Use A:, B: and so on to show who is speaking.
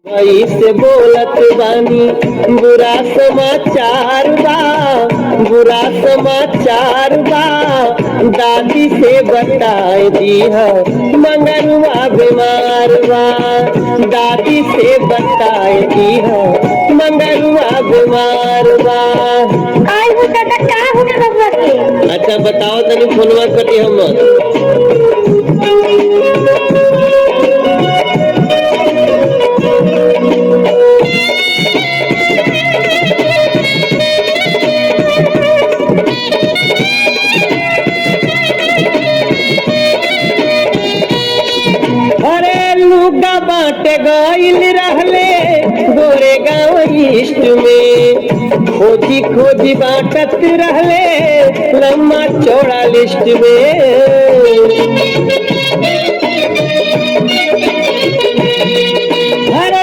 A: भाई से बोलत बानी बुरा समाचार बा, बुरा समाचार बा। दादी से बताए दीहा मंगरुआ बीमार बा, दादी से बताए दीहा मंगरुआ बीमार बा।
B: आई हो दादा का हो ना बबुआ के।
A: अच्छा बताओ तनी फोनवा कटी हम। अरे लुगा बाटे गइल रहले गोरे गाँव ईस्ट में, खोजी खोजी बाटत रहले लम्बा चौड़ा लिस्ट में।